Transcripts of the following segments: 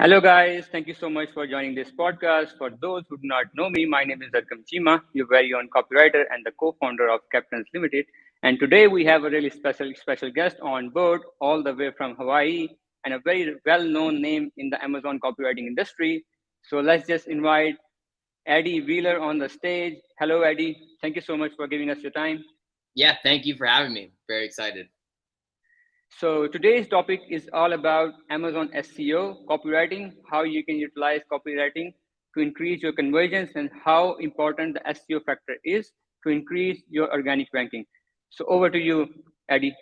Hello, guys. Thank you so much for joining this podcast. For those who do not know me, my name is Arkam Chima, your very own copywriter and the co-founder of Captens Limited. And today we have a really special guest on board, all the way from Hawaii, and a very well-known name in the Amazon copywriting industry. So let's just invite Eddie Wheeler on the stage. Hello, Eddie. Thank you so much for giving us your time. Yeah, thank you for having me. Very excited. So today's topic is all about Amazon SEO, copywriting, how you can utilize copywriting to increase your conversions and how important the SEO factor is to increase your organic ranking. So over to you, Eddie.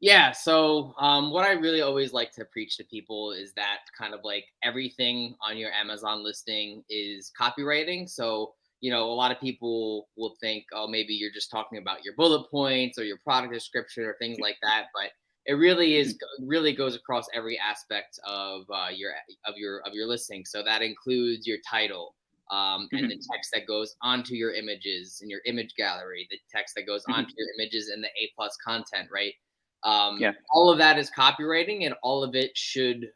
Yeah, so what I really always like to preach to people is that kind of like everything on your Amazon listing is copywriting. So, a lot of people will think, oh, maybe you're just talking about your bullet points or your product description or things like that, but it really Mhm, is really goes across every aspect of your listing. So that includes your title, and the mhm, text that goes onto your images in your image gallery, the text that goes mhm. onto your images in the A plus content, right? Yeah. All of that is copywriting, and all of it should,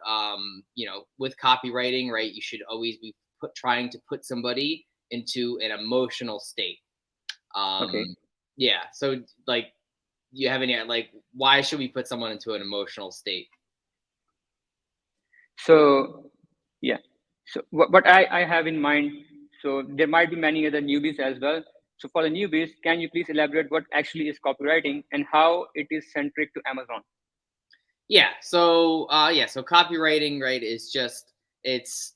with copywriting, right? You should always be trying to put somebody into an emotional state. Okay. Um, yeah. So, like, you have any like, why should we put someone into an emotional state? So yeah. So what I have in mind, so there might be many other newbies as well. So for the newbies, can you please elaborate what actually is copywriting and how it is centric to Amazon? So copywriting, right, is just it's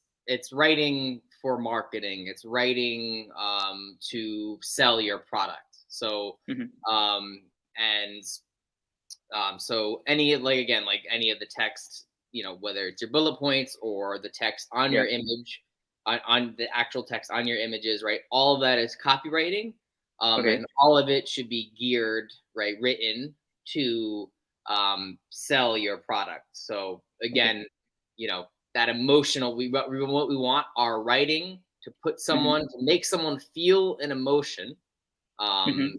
writing for marketing. It's writing to sell your product. So Mhm, um and so any like again like any of the text, whether it's your bullet points or the text on yeah. your image, on the actual text on your images, right? All of that is copywriting, Okay. and all of it should be geared, right, written to sell your product. So Okay. again, that emotional, what we want our writing to put Mhm, someone, to make someone feel an emotion, um, mhm,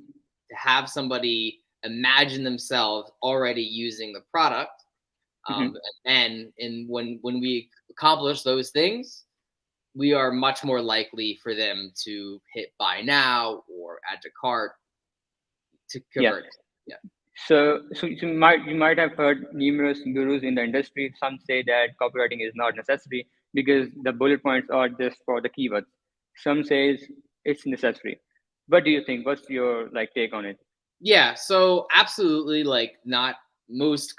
to have somebody imagine themselves already using the product. mhm. When we accomplish those things, we are much more likely for them to hit buy now or add to cart to Yeah. convert. Yeah. So you might have heard numerous gurus in the industry. Some say that copywriting is not necessary because the bullet points are just for the keywords. Some says it's necessary. What do you think? What's your like take on it? Yeah, so absolutely, like not most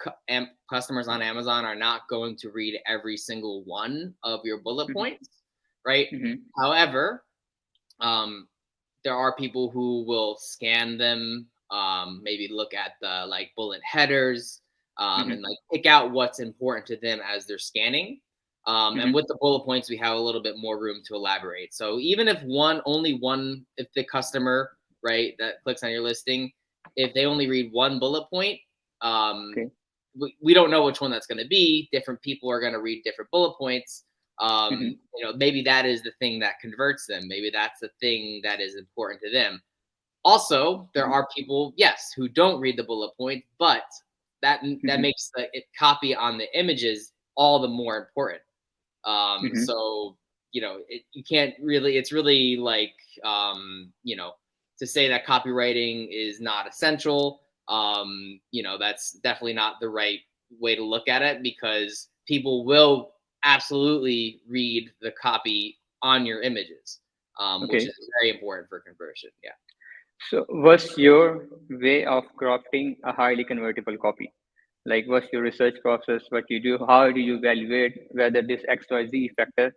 customers on Amazon are not going to read every single one of your bullet Mhm, points, right? mhm, However, um, there are people who will scan them, maybe look at the like bullet headers, mhm, and like pick out what's important to them as they're scanning. And mhm, with the bullet points, we have a little bit more room to elaborate. So even if only one, if the customer, right, that clicks on your listing, if they only read one bullet point, um, okay. we don't know which one that's going to be. Different people are going to read different bullet points. Mhm, Maybe that is the thing that converts them. Maybe that's the thing that is important to them. Also, there mhm, are people, yes, who don't read the bullet point, but that mhm, makes the copy on the images all the more important. mhm. So you can't really. It's really like, to say that copywriting is not essential. That's definitely not the right way to look at it, because people will absolutely read the copy on your images, which Okay. is very important for conversion. Yeah. So what's your way of crafting a highly convertible copy? Like what's your research process? What you do? How do you evaluate whether this XYZ factor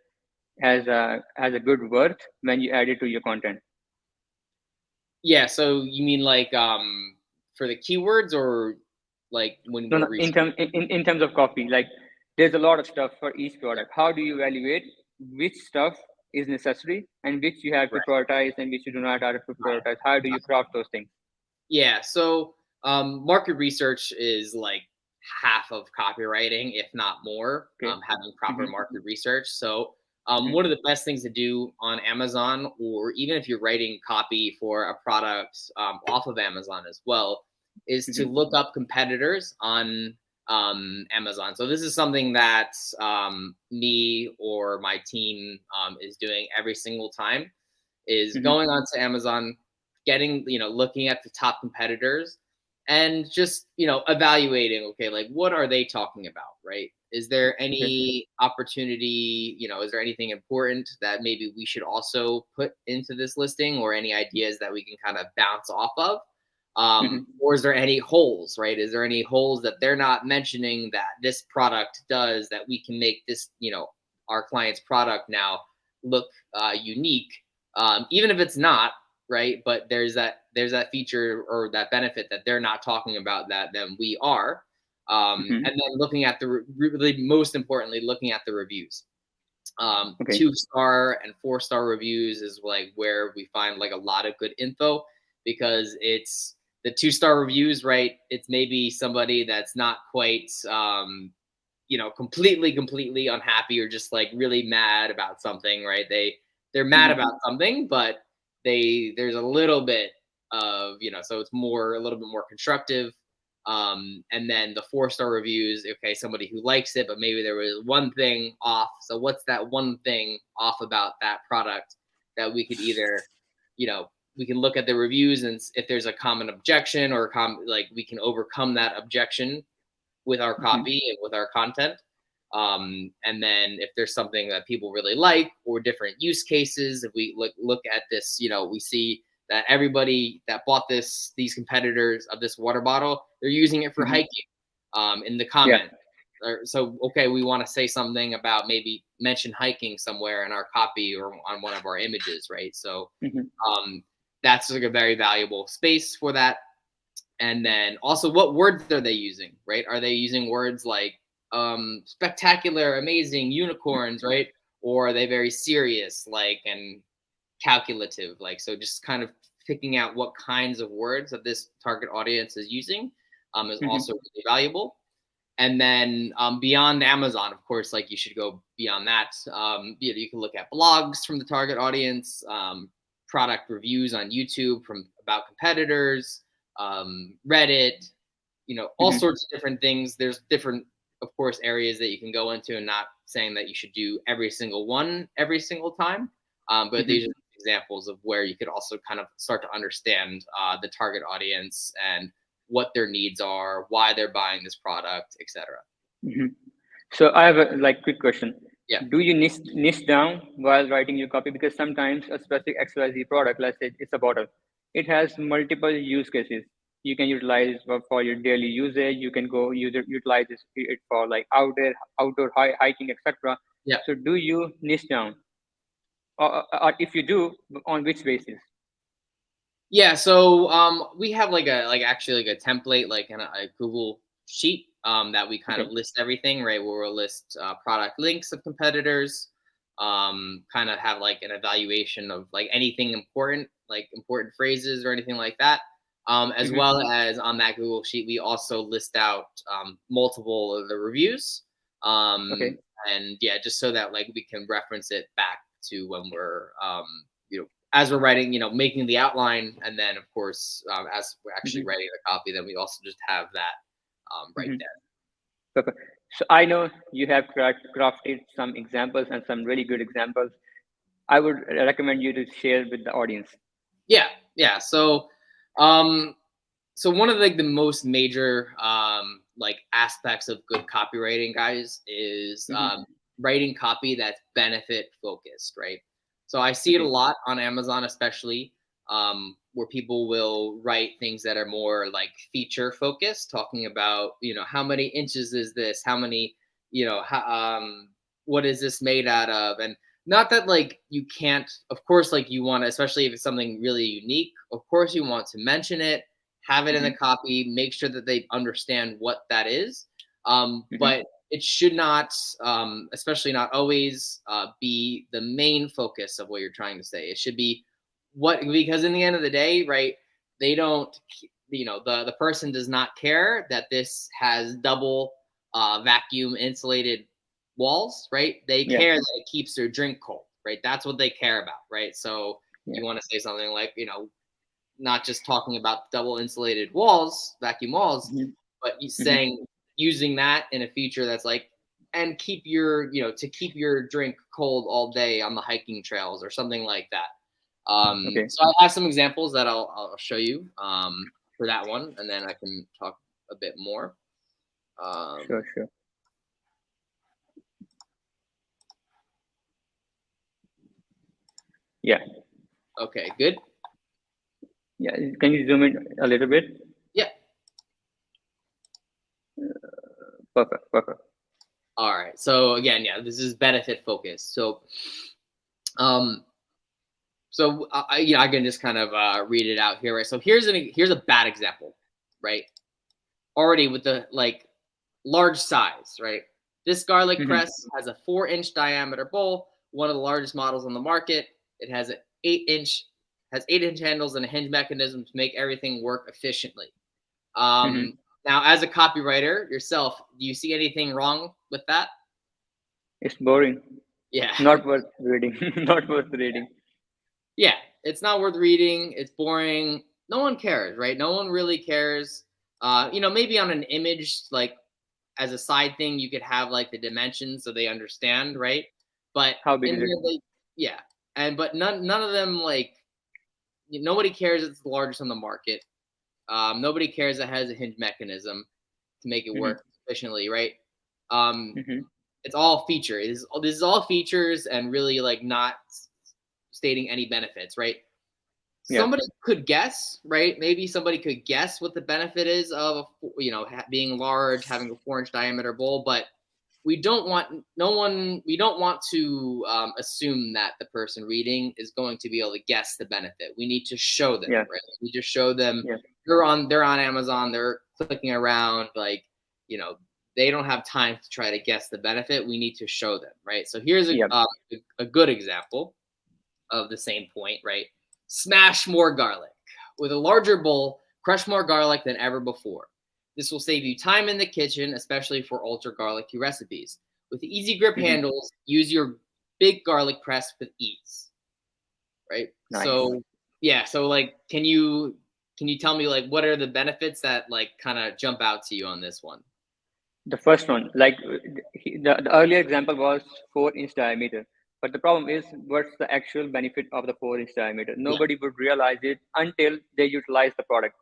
has a good worth when you add it to your content? Yeah. So you mean like for the keywords, or like when No, we're no, in terms of copy, like there's a lot of stuff for each yeah, product. How do you evaluate which stuff is necessary and which you have to right, prioritize and which you do not have to right. prioritize? How do you craft those things? Yeah, so market research is like half of copywriting, if not more, Okay. having proper Mm-hmm. market research. So, Mm-hmm. one of the best things to do on Amazon, or even if you're writing copy for a product off of Amazon as well, is to Mm-hmm. look up competitors on Amazon. So this is something that me or my team is doing every single time, is Mm-hmm. going onto Amazon, getting, looking at the top competitors and just, evaluating, okay, like what are they talking about, right? Is there Okay. any opportunity, is there anything important that maybe we should also put into this listing, or any ideas that we can kind of bounce off of? Mm-hmm. Or is there any holes, right? Is there any holes that they're not mentioning that this product does, that we can make this, our client's product now look unique, even if it's not, right? But there's that feature or that benefit that they're not talking about that then we are. Mm-hmm. And then looking at really, most importantly, looking at the reviews. Okay. 2-star and 4-star reviews is like where we find like a lot of good info, because it's the 2-star reviews, right? It's maybe somebody that's not quite completely unhappy, or just like really mad about something, right? They're mad Mm-hmm. about something, but there's a little bit of, so it's more, a little bit more constructive. And then the 4-star reviews, okay, somebody who likes it, but maybe there was one thing off. So what's that one thing off about that product that we could either, we can look at the reviews, and if there's a common objection, or like we can overcome that objection with our Mm-hmm. copy and with our content. And then if there's something that people really like, or different use cases, if we look at this, we see that everybody that bought these competitors of this water bottle, they're using it for Mm-hmm. hiking, in the Yeah. comment. So, okay, we want to say something about, maybe mention hiking somewhere in our copy or on one of our images, right? So Mm-hmm. um, that's like a very valuable space for that. And then also, what words are they using, right? Are they using words like spectacular, amazing, unicorns, right? Or are they very serious, like, and calculative, like? So just kind of picking out what kinds of words that this target audience is using is Mm-hmm. also really valuable. And then beyond Amazon, of course, like, you should go beyond that. You can look at blogs from the target audience, product reviews on YouTube from about competitors, Reddit, all Mm-hmm. sorts of different things. There's different, of course, areas that you can go into, and not saying that you should do every single one every single time. But Mm-hmm. these are examples of where you could also kind of start to understand the target audience and what their needs are, why they're buying this product, etc. Mm-hmm. So I have a quick question. Yeah. Do you niche down while writing your copy? Because sometimes a specific XYZ product, let's say it's a bottle, it has multiple use cases. You can utilize for your daily usage. You can go utilize it for like outdoor hiking, etc. Yeah. So do you niche down, or if you do, on which basis? Yeah, so we have actually like a template, like in a Google sheet, that we kind of Okay. list everything, right? Where we'll list product links of competitors, kind of have like an evaluation of like anything important, like important phrases or anything like that. As Mm-hmm. well as on that Google sheet, we also list out multiple of the reviews, Okay. and yeah, just so that like we can reference it back to when we're as we're writing, making the outline, and then of course, as we're actually Mm-hmm. writing the copy, then we also just have that right Mm-hmm. there. Perfect. So I know you have crafted some examples and some really good examples. I would recommend you to share with the audience. Yeah, yeah. Um, so one of like the most major like aspects of good copywriting, guys, is Hmm. writing copy that's benefit focused, right? So I see it a Okay. lot on Amazon, especially, where people will write things that are more like feature focused, talking about, how many inches is this, how many, what is this made out of, and not that like you can't, of course, like you want to, especially if it's something really unique, of course you want to mention it, have it in the Hmm. copy, make sure that they understand what that is. Hmm. But it should not, especially not always, be the main focus of what you're trying to say. It should be because in the end of the day, right, they don't, the person does not care that this has double vacuum insulated walls, right? They Yeah. care that it keeps their drink cold, right? That's what they care about, right? So Yeah. you want to say something like, not just talking about double insulated walls, vacuum walls, Hmm. but you Hmm. saying using that in a feature that's like, and keep your, to keep your drink cold all day on the hiking trails or something like that. Okay. So I have some examples that I'll show you for that one, and then I can talk a bit more. Sure, sure. Yeah. Okay, good. Yeah. Can you zoom in a little bit? Yeah. Perfect. Perfect. All right. So again, yeah, this is benefit focused. Um, so I can just kind of read it out here, right? So here's a bad example, right? Already with the like large size, right? This garlic Mm-hmm. press has a 4-inch diameter bowl, one of the largest models on the market. It has an 8-inch handles and a hinge mechanism to make everything work efficiently. Mm-hmm. Now, as a copywriter yourself, do you see anything wrong with that? It's boring. Yeah. Not worth reading. Not worth reading. Yeah, it's not worth reading. It's boring. No one cares, right? No one really cares. Maybe on an image, like as a side thing, you could have like the dimensions so they understand, right? But How big in is it? here, yeah, but none of them like nobody cares. It's the largest on the market. Nobody cares it has a hinge mechanism to make it Mm-hmm. work efficiently, right? Um, Mm-hmm. it's all feature. This is all features and really like not stating any benefits, right? Yeah. Somebody could guess, right? Maybe somebody could guess what the benefit is of being large, having a 4-inch diameter bowl, but we don't want we don't want to assume that the person reading is going to be able to guess the benefit. We need to show them, Yeah. right? We just show them Yeah. they're on Amazon, they're clicking around, like you know they don't have time to try to guess the benefit. We need to show them, right? So here's Yeah. a good example of the same point, right? Smash more garlic. With a larger bowl, crush more garlic than ever before. This will save you time in the kitchen, especially for ultra garlicky recipes. With easy grip Mm-hmm. handles, use your big garlic press with ease, right? Nice. So, yeah, so like can you tell me like what are the benefits that like kind of jump out to you on this one? The first one, like the earlier example was 4-inch diameter. But the problem is, what's the actual benefit of the 4-inch diameter? Yeah. Nobody would realize it until they utilize the product.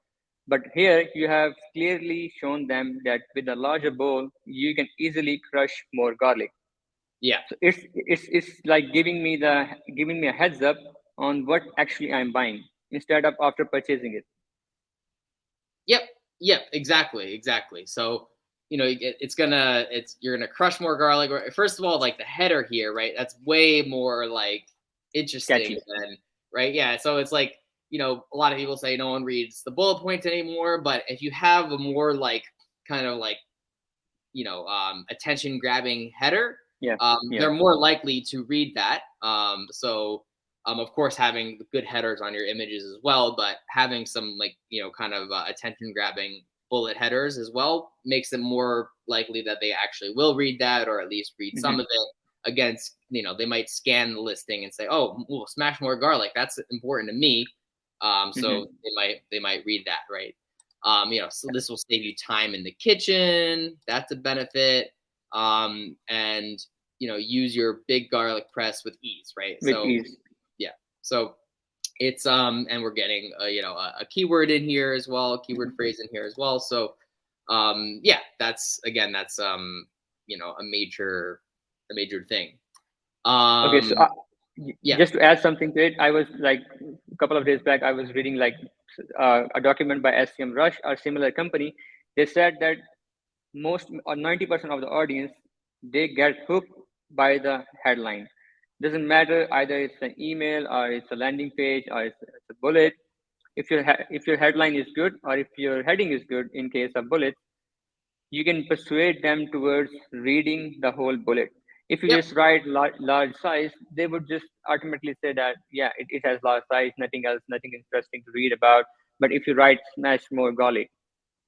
But here you have clearly shown them that with a larger bowl, you can easily crush more garlic. Yeah. So it's like giving me a heads up on what actually I'm buying instead of after purchasing it. Yep. Yep. Exactly. So, you're gonna crush more garlic. First of all, like the header here, right? That's way more like interesting Catchy. than right. Yeah. So it's like, a lot of people say no one reads the bullet points anymore, but if you have a more like kind of like, attention grabbing header, Yeah. Yeah. they're more likely to read that. Of course, having good headers on your images as well, but having some like kind of attention grabbing bullet headers as well makes it more likely that they actually will read that or at least read some Hmm. of it. Against, they might scan the listing and say, "Oh, well, smash more garlic. That's important to me." So Hmm. they might read that, right? So this will save you time in the kitchen. That's a benefit. And use your big garlic press with ease, right? With So ease. yeah, so it's and we're getting a keyword in here as well, keyword Mhm. phrase in here as well. So yeah, that's a major thing. Okay, so Um, yeah, just to add something to it, I was like a couple of days back, I was reading like a document by SCM Rush or similar company. They said that most or 90% of the audience, they get hooked by the headline. Doesn't matter either it's an email or it's a landing page or it's a bullet. If your headline is good or if your heading is good in case of bullets, you can persuade them towards reading the whole bullet. If you yep, just write large size, they would just automatically say that, yeah, it has large size, nothing else, nothing interesting to read about. But if you write smash more garlic,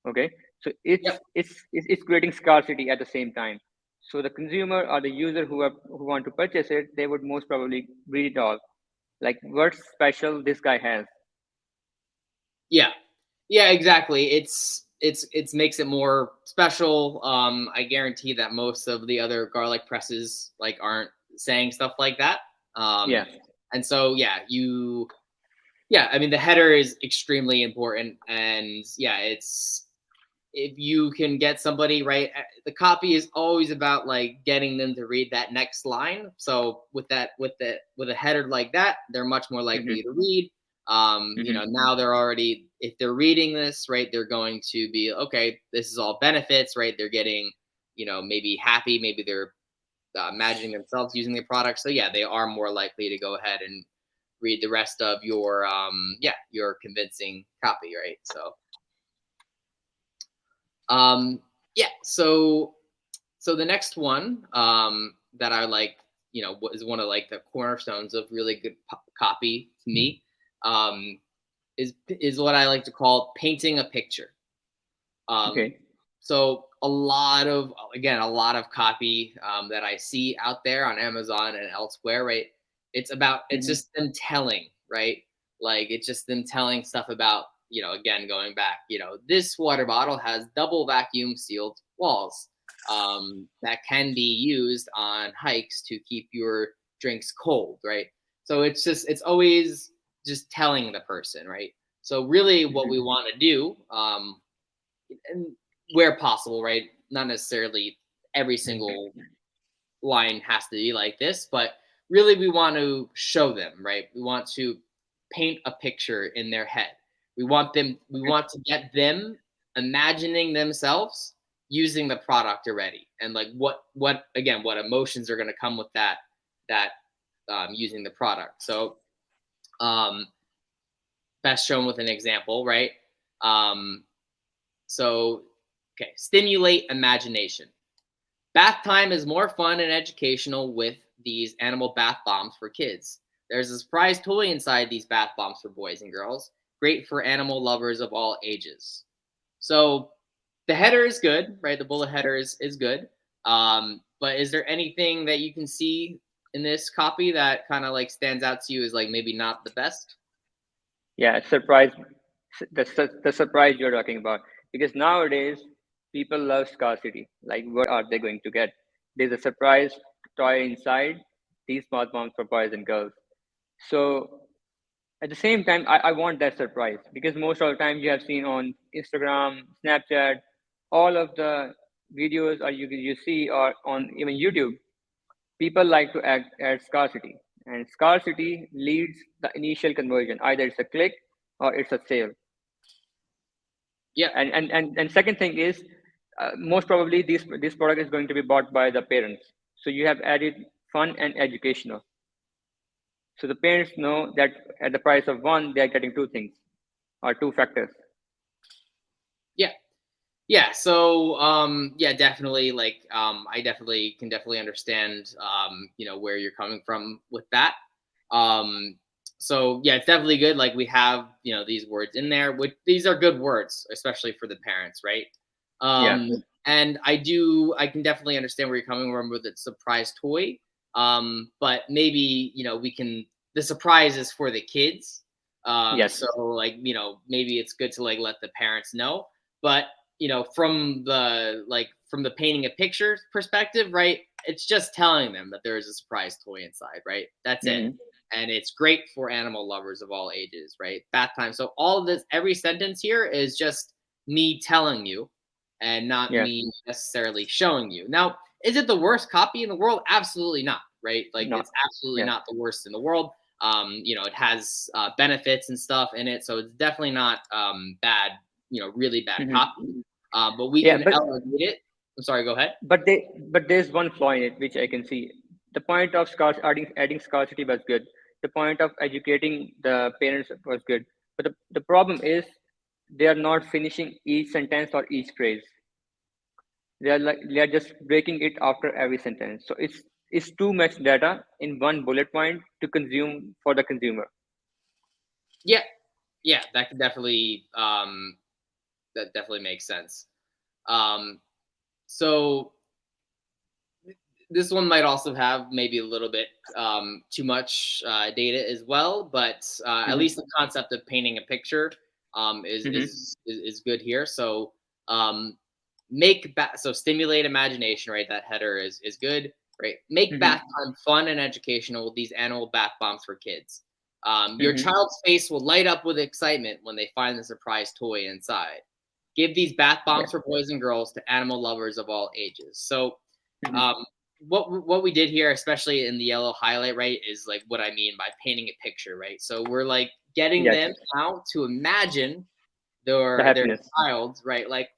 okay, so yep. it's creating scarcity at the same time. So the consumer or the user who want to purchase it, they would most probably read it all. Like, what's special this guy has? Yeah. Yeah, exactly. it's makes it more special. I guarantee that most of the other garlic presses like aren't saying stuff like that. Yeah. And so yeah, I mean the header is extremely important, and yeah, it's if you can get somebody right, the copy is always about like getting them to read that next line. So with a header like that, they're much more likely to read. Now they're already, if they're reading this, right, they're going to be okay, this is all benefits, right? They're getting, maybe happy, maybe they're imagining themselves using the product. So yeah, they are more likely to go ahead and read the rest of your convincing copy, right? So um, yeah, so the next one that I like, is one of like the cornerstones of really good copy to me, um, is what I like to call painting a picture. Um, Okay. so a lot of copy that I see out there on Amazon and elsewhere, right? It's Hmm. just them telling, right? Like it's just them telling stuff about, again, going back, this water bottle has double vacuum sealed walls that can be used on hikes to keep your drinks cold, right? So it's always just telling the person, right? So really what we Hmm. want to do, and where possible, right? Not necessarily every single line has to be like this, but really we want to show them, right? We want to paint a picture in their head. We want to get them imagining themselves using the product already, and like what emotions are going to come with that using the product. So um best shown with an example, right? Um so okay, stimulate imagination. Bath time is more fun and educational with these animal bath bombs for kids. There's a surprise toy inside these bath bombs for boys and girls, great for animal lovers of all ages. So the header is good, right? The bullet header is good. But is there anything that you can see in this copy that kind of like stands out to you as like maybe not the best? Yeah, surprise. The surprise you're talking about, because nowadays people love scarcity. Like, what are they going to get? There's a surprise toy inside these smart bombs for boys and girls. So at the same time, I want that surprise, because most of the time you have seen on Instagram, Snapchat, all of the videos, or you see, or on even YouTube, people like to add scarcity, and scarcity leads the initial conversion. Either it's a click or it's a sale. Yeah, And second thing is, most probably this product is going to be bought by the parents. So you have added fun and educational. So the parents know that at the price of one, they are getting two things, or two factors. yeah. Yeah, so yeah, definitely like I definitely understand where you're coming from with that. Um so yeah, it's definitely good, like we have, these words in there, which these are good words, especially for the parents, right? Yeah. And I can definitely understand where you're coming from with the surprise toy. But maybe, we can the surprise is for the kids. So Yes. like, maybe it's good to like let the parents know, but from the painting a picture perspective, right? It's just telling them that there is a surprise toy inside, right? That's it. Hmm. And it's great for animal lovers of all ages, right? Bath time. So all of this, every sentence here is just me telling you and not Yeah. me necessarily showing you. Now, is it the worst copy in the world? Absolutely not, right? Like Not. it's absolutely Yeah. not the worst in the world. It has benefits and stuff in it, so it's definitely not bad, really bad Hmm. copy. But we Yeah. can elevate it. I'm sorry, go ahead. But there's one flaw in it which I can see. The point of adding scarcity was good. The point of educating the parents was good. But the problem is, they are not finishing each sentence or each phrase. They are just breaking it after every sentence. So it's too much data in one bullet point to consume for the consumer. Yeah, yeah, that definitely makes sense. Um, so this one might also have maybe a little bit too much data as well, but at least Hmm. the concept of painting a picture is, Hmm. is is is good here. So So stimulate imagination, right? That header is good, right? Make bath time fun and educational with these animal bath bombs for kids. Your child's face will light up with excitement when they find the surprise toy inside. Give these bath bombs for boys and girls to animal lovers of all ages. So, what we did here, especially in the yellow highlight, right, is like what I mean by painting a picture, right? So we're like getting Yes. them out to imagine The their happiness. child, right? Like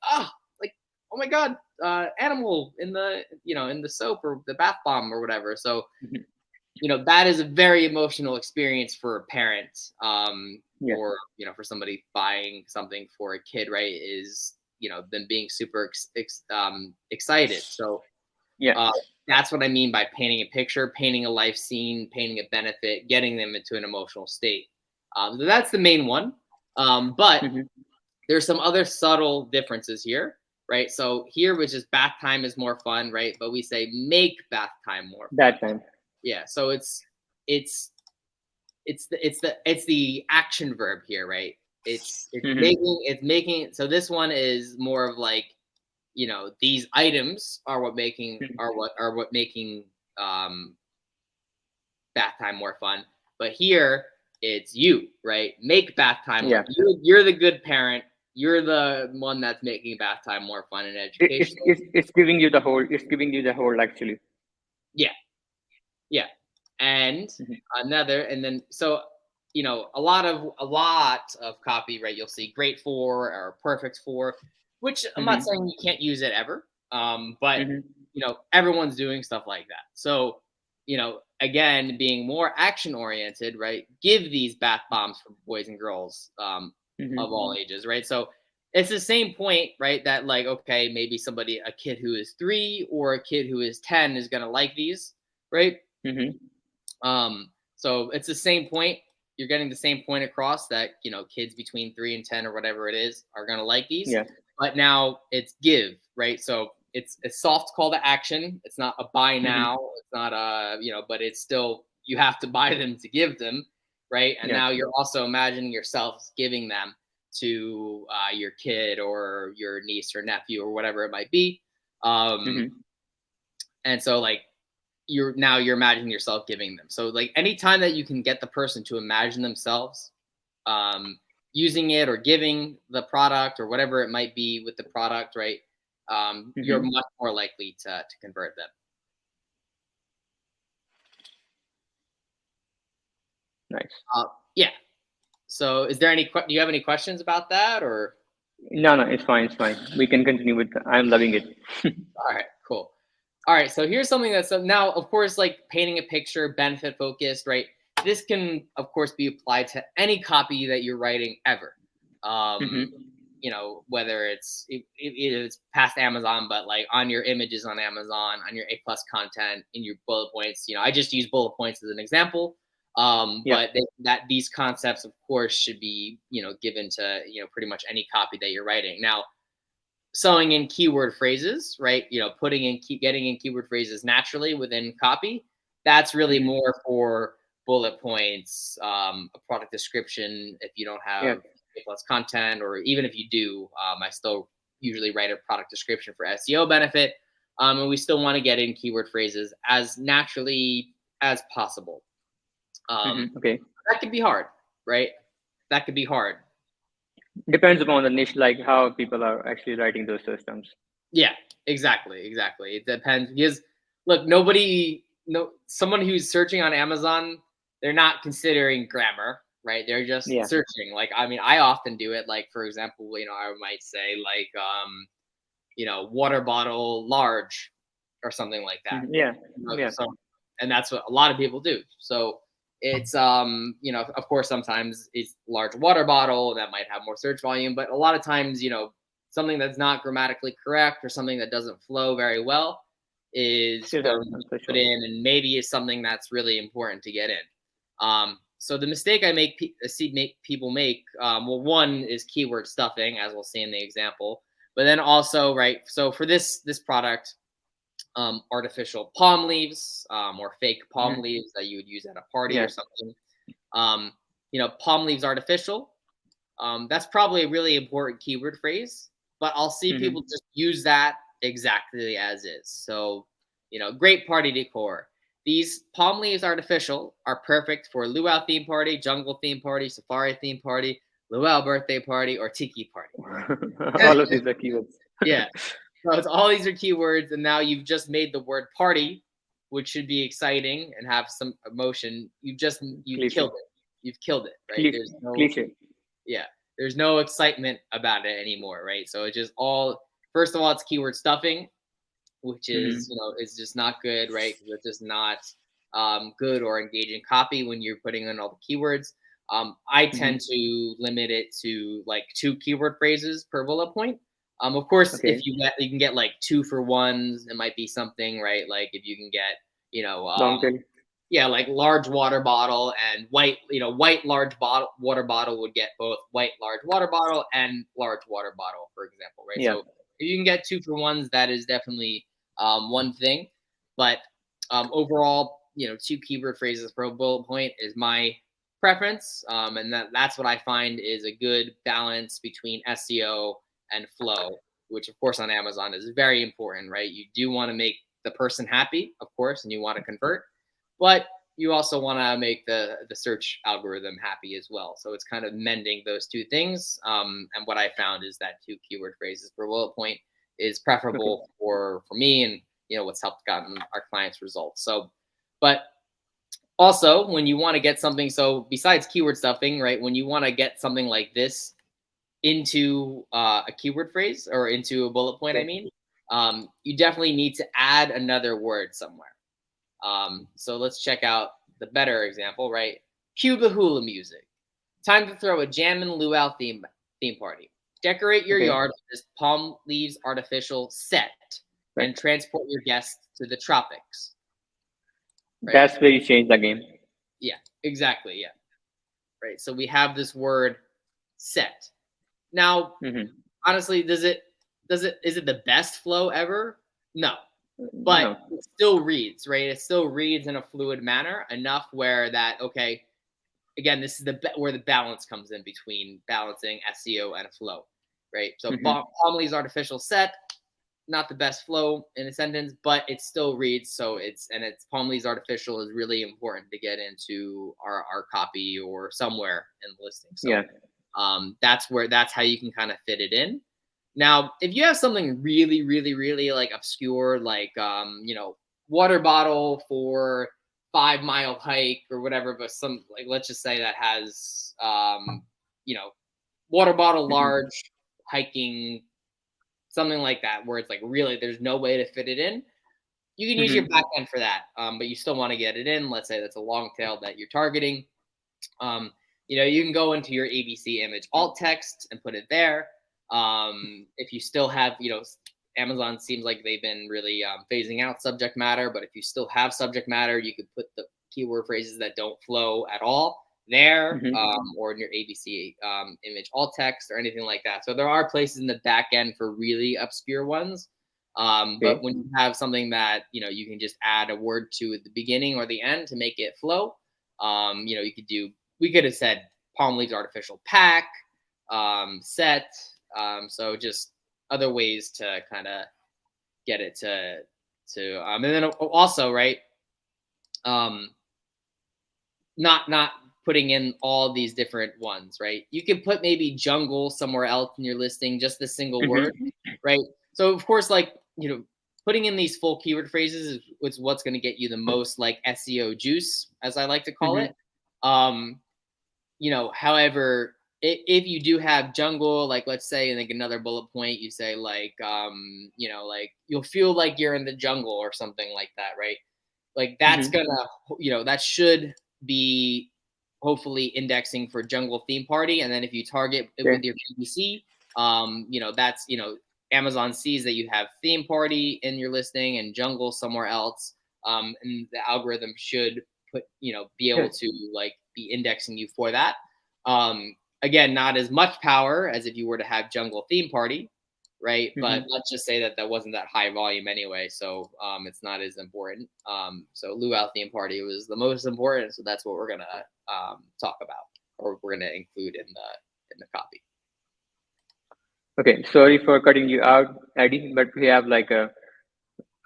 oh my god, animal in the in the soap or the bath bomb or whatever. So that is a very emotional experience for a parent, Yes. or for somebody buying something for a kid, right? Is them being super excited. So Yeah. uh, that's what I mean by painting a picture, painting a life scene, painting a benefit, getting them into an emotional state. So that's the main one. But there's some other subtle differences here, right? So here, which is bath time is more fun, right? But we say make bath time more fun. That time. Yeah. So it's it's the action verb here, right? It's making. So this one is more of like, these items are what making bath time more fun. But here it's you, right? Make bath time. Yeah. You're the good parent. You're the one that's making bath time more fun and It, it's, educational. it's it's giving you the whole. It's giving you the whole actually. Yeah, yeah. And Mhm. and then so a lot of copy, right? You'll see great for or perfect for, which I'm not Mhm. saying you can't use it ever. But Mhm. everyone's doing stuff like that. So again, being more action oriented, right? Give these bath bombs for boys and girls, of all Mhm. ages, right? So it's the same point, right? That like, okay, maybe a kid who is 3 or a kid who is 10 is gonna like these, right? Mhm. So it's the same point. You're getting the same point across that kids between 3 and 10 or whatever it is are gonna like these. Yeah. But now it's give, right? So it's a soft call to action. It's not a buy Mhm. now. It's not a but it's still you have to buy them to give them, right? And Yeah. now you're also imagining yourself giving them to your kid or your niece or nephew or whatever it might be. Um, Mhm. and so like you're imagining yourself giving them. So like anytime that you can get the person to imagine themselves um, using it or giving the product or whatever it might be with the product, right? You're Mhm. much more likely to convert them. Nice. Yeah. So is there do you have any questions about that or? No, no, it's fine. It's fine. We can continue with. I'm loving it. All right, cool. All right, so here's something that's now, of course, like painting a picture, benefit focused, right? This can, of course, be applied to any copy that you're writing ever. Um, Mhm. Whether it's past Amazon, but like on your images on Amazon, on your A+ content, in your bullet points. I just use bullet points as an example. Yeah. But that these concepts, of course, should be given to pretty much any copy that you're writing. Now, sewing in keyword phrases, right? Getting in keyword phrases naturally within copy. That's really Mhm. more for bullet points, a product description. If you don't Yeah. have A plus content, or even if you do, I still usually write a product description for SEO benefit. And we still want to get in keyword phrases as naturally as possible. Um, Okay. that could be hard, right? That could be hard. Depends upon the niche, like how people are actually writing those systems. Yeah, exactly, exactly. It depends because look, nobody no someone who's searching on Amazon, they're not considering grammar, right? They're just Yeah. searching. Like I mean, I often do it like for example, I might say like water bottle large or something like that. Yeah. Yeah. So and that's what a lot of people do. So it's of course sometimes it's large water bottle that might have more search volume, but a lot of times something that's not grammatically correct or something that doesn't flow very well is Still what have we some put threshold. in and maybe is something that's really important to get in. So the mistake I see people make, well, one is keyword stuffing, as we'll see in the example, but then also, right? So for this product, artificial palm leaves, or fake palm Mhm. leaves that you would use at a party or Yeah. something. Palm leaves artificial. That's probably a really important keyword phrase. but I'll see Mm-hmm. people just use that exactly as is. So, great party decor. These palm leaves artificial are perfect for luau theme party, jungle theme party, safari theme party, luau birthday party, or tiki party. All of these are keywords. Yeah. So all these are keywords, and now you've just made the word party, which should be exciting and have some emotion. You've Cliche. killed it. You've killed it, right? There's no Cliche. yeah, there's no excitement about it anymore, right? So it's just all first of all, it's keyword stuffing, which is Mm-hmm. is just not good, right? Because it's just not good or engaging copy when you're putting in all the keywords. I tend Mm-hmm. to limit it to like 2 keyword phrases per bullet point. Of course, if Okay. you can get like 2 for 1s, it might be something, right? Like if you can get, you know, Long um, tail. yeah, like large water bottle and white, white large bottle water bottle would get both white large water bottle and large water bottle, for example, right? Yeah. So if you can get 2 for 1s, that is definitely one thing. But overall, 2 keyword phrases per bullet point is my preference, and that's what I find is a good balance between SEO and flow, which of course on Amazon is very important, right? You do want to make the person happy, of course, and you want to convert, but you also want to make the search algorithm happy as well. So it's kind of mending those 2 things. And what I found is that 2 keyword phrases per bullet point is Okay. preferable for me, and what's helped gotten our clients results. So, but also when you want to get something, so besides keyword stuffing, right? When you want to get something like this into a keyword phrase or into a bullet point, I Yeah. mean, you definitely need to add another word somewhere. So let's check out the better example, right? Cuba hula music. Time to throw a jam and luau theme party. Decorate your Okay. yard with this palm leaves artificial set Right. and transport your guests to the tropics. Right? That's where you change the game. Yeah, exactly. Yeah. Right. So we have this word set. Now, Mm-hmm. honestly, is it the best flow ever? No. But No. it still reads, right? It still reads in a fluid manner enough where that, okay, again, this is where the balance comes in between balancing SEO and a flow, right? So Mm-hmm. Palmlee's artificial set, not the best flow in a sentence, but it still reads. So it's Palmlee's artificial is really important to get into our copy or somewhere in the listing. So Yeah. that's how you can kind of fit it in. Now, if you have something really, really, really like obscure, like water bottle for 5 mile hike or whatever, but some like let's just say that has you know water bottle Mm-hmm. large hiking, something like that, where it's like really there's no way to fit it in. You can use your Mm-hmm. back end for that, but you still want to get it in. Let's say that's a long tail that you're targeting. Um, you can go into your ABC image alt text and put it there. If you still have, Amazon seems like they've been really phasing out subject matter, but if you still have subject matter, you could put the keyword phrases that don't flow at all there, Mm-hmm. or in your ABC image alt text or anything like that. So there are places in the back end for really obscure ones. But Okay. when you have something that you can just add a word to at the beginning or the end to make it flow, you could do. We could have said palm leaves artificial pack, set. So just other ways to kind of get it and then also right, um, not putting in all these different ones, right? You can put maybe jungle somewhere else in your listing, just the single word, Mm-hmm. right? So of course, like putting in these full keyword phrases is what's going to get you the most like SEO juice, as I like to call Mm-hmm. it. Um, however, if you do have jungle, like let's say like another bullet point, you say like like you'll feel like you're in the jungle or something like that, right? Like that's Mm-hmm. gonna that should be hopefully indexing for jungle theme party, and then if you target it with Okay. your PPC, that's Amazon sees that you have theme party in your listing and jungle somewhere else, and the algorithm should be Yeah. able to like be indexing you for that. Again, not as much power as if you were to have jungle theme party, right? But Mm-hmm. let's just say that wasn't that high volume anyway, so it's not as important. So luau theme party was the most important, so that's what we're gonna talk about, or we're gonna include in the copy. Okay, sorry for cutting you out, Eddie, but we have like a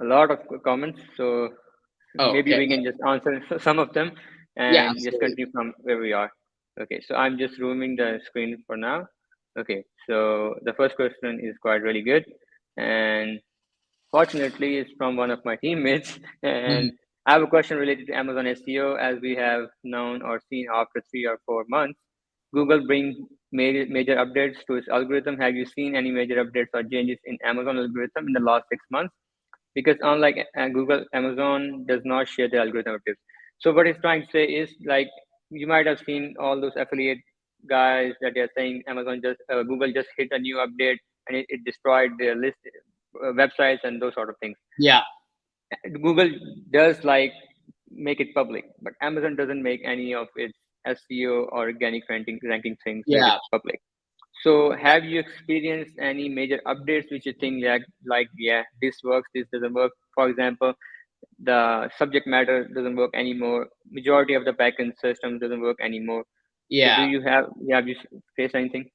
lot of comments, so Oh, maybe okay. we can just answer some of them Yeah, and just absolutely. continue from where we are. Okay, so I'm just rooming the screen for now. Okay, so the first question is quite really good, and fortunately, it's from one of my teammates. Mhm. And I have a question related to Amazon SEO. As we have known or seen after 3 or 4 months, Google brings major updates to its algorithm. Have you seen any major updates or changes in Amazon algorithm in the last 6 months? Because unlike Google, Amazon does not share the algorithm updates. So what it's trying to say is like you might have seen all those affiliate guys that they're saying Amazon just Google just hit a new update and it destroyed their list websites and those sort of things. Yeah, Google does like make it public, but Amazon doesn't make any of its SEO or organic ranking things make it yeah. public. So have you experienced any major updates which you think like yeah, this works, this doesn't work? For example, the subject matter doesn't work anymore. Majority of the backend system doesn't work anymore. So do Yeah. you faced anything?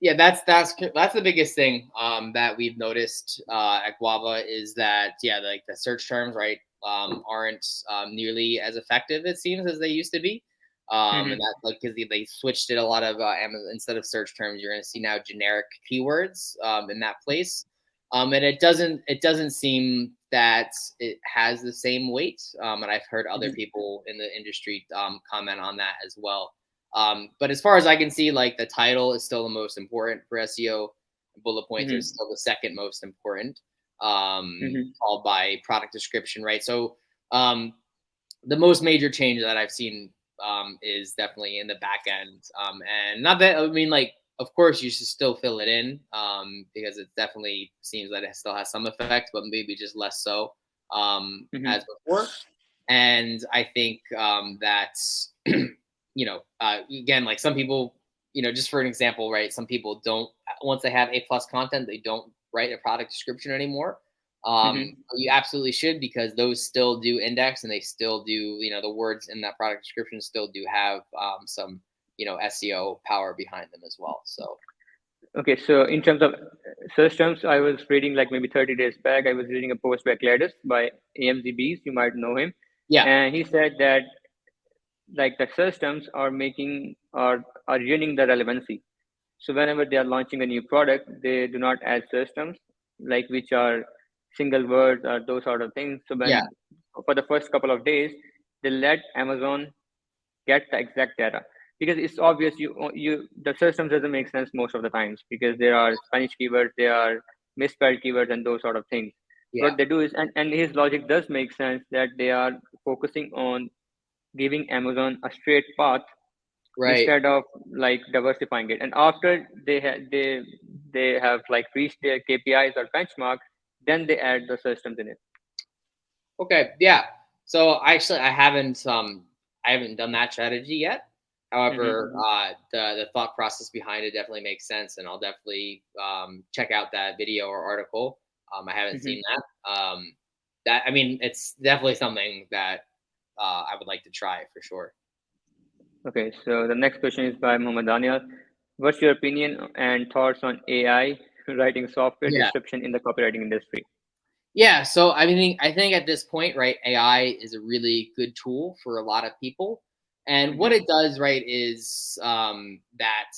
Yeah, that's the biggest thing that we've noticed at Guava is that like the search terms right aren't nearly as effective it seems as they used to be, and Mm-hmm. that like because they switched it a lot of Amazon, instead of search terms you're going to see now generic keywords in that place, and it doesn't seem that it has the same weight, and I've heard other Mm-hmm. people in the industry comment on that as well. But as far as I can see, like the title is still the most important for SEO. Bullet points are Mm-hmm. still the second most important, Mm-hmm. followed by product description, right? So um, the most major change that I've seen is definitely in the back end. And not that, I mean, like, of course, you should still fill it in because it definitely seems that it still has some effect, but maybe just less so as Mm-hmm. before. And I think that again, like some people, just for an example, right? Some people don't, once they have A+ content, they don't write a product description anymore. Mm-hmm. You absolutely should, because those still do index, and they still do, the words in that product description still do have some, SEO power behind them as well. So Okay, so in terms of search terms, I was reading like maybe 30 days back, I was reading a post by Gladys by AMZBs, you might know him. yeah, And he said that like the search terms are making or are ruining the relevancy. So whenever they are launching a new product, they do not add search terms like which are single words or those sort of things. So yeah, when for the first couple of days, they let Amazon get the exact data because it's obvious you the system doesn't make sense most of the times because there are Spanish keywords, there are misspelled keywords and those sort of things. So yeah, what they do is and his logic does make sense that they are focusing on giving Amazon a straight path right. instead of like diversifying it. And after they have like reached their KPIs or benchmark, then they add the systems in it. Okay, yeah. So actually, I haven't done that strategy yet. Mm-hmm. However, the thought process behind it definitely makes sense, and I'll definitely check out that video or article. I haven't Mm-hmm. seen that. That I mean, it's definitely something that I would like to try for sure. Okay, so the next question is by Muhammad Daniel. What's your opinion and thoughts on AI writing software Yeah. description in the copywriting industry? Yeah, so I think at this point, right, AI is a really good tool for a lot of people, and what Mm-hmm. it does, right, is that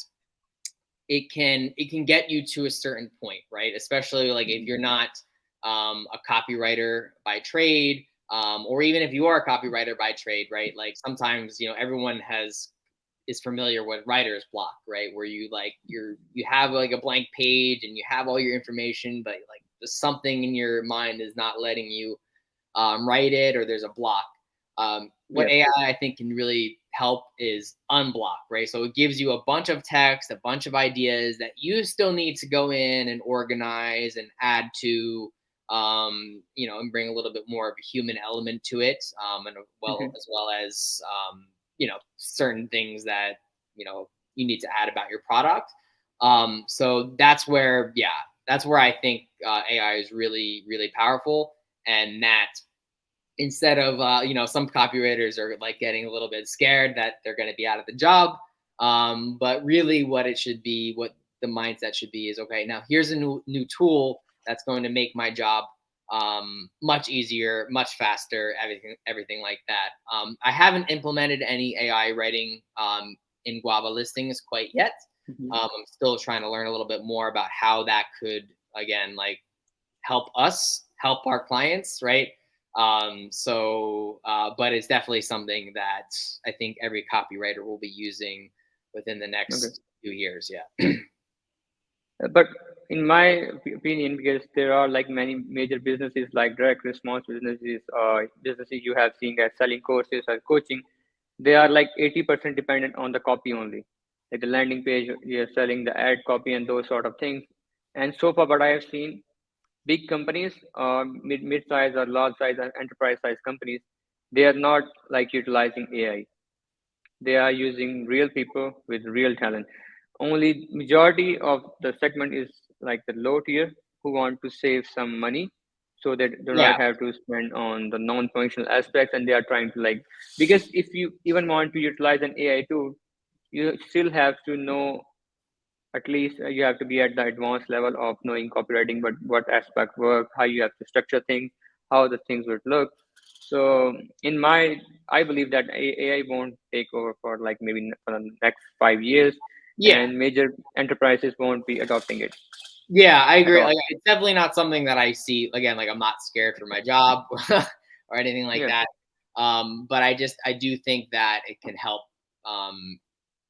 it can get you to a certain point, right? Especially like if you're not a copywriter by trade, or even if you are a copywriter by trade, right? Like sometimes everyone is familiar with writer's block, right? Where you have like a blank page and you have all your information, but like just something in your mind is not letting you write it, or there's a block. What Yeah. AI I think can really help is unblock, right? So it gives you a bunch of text, a bunch of ideas that you still need to go in and organize and add to, and bring a little bit more of a human element to it, and Mm-hmm. as well as certain things that you need to add about your product. So that's where I think AI is really really powerful, and that instead of some copywriters are like getting a little bit scared that they're going to be out of the job, but really what it should be, what the mindset should be is, okay, now here's a new tool that's going to make my job much easier, much faster, everything like that. I haven't implemented any AI writing in Guava listings quite yet. Mhm. I'm still trying to learn a little bit more about how that could, again, like help us help our clients, right? But it's definitely something that I think every copywriter will be using within the Okay. next few years. Yeah. But in my opinion, because there are like many major businesses like direct response businesses, businesses you have seen that selling courses or coaching, they are like 80% dependent on the copy only, like the landing page, you're selling the ad copy and those sort of things. And so far, what I have seen, big companies, mid size or large size or enterprise size companies, they are not like utilizing AI. They are using real people with real talent. Only majority of the segment is like the low tier who want to save some money, so they do not Yeah. have to spend on the non-functional aspects, and they are trying to like, because if you even want to utilize an AI tool, you still have to know, at least you have to be at the advanced level of knowing copywriting, but what aspect work, how you have to structure things, how the things would look. So in my, I believe that AI won't take over for like maybe for the next 5 years, Yeah. and major enterprises won't be adopting it Yeah, I at agree. all. Like, it's definitely not something that I see. Again, like I'm not scared for my job or anything like Yeah. that. But I do think that it can help um,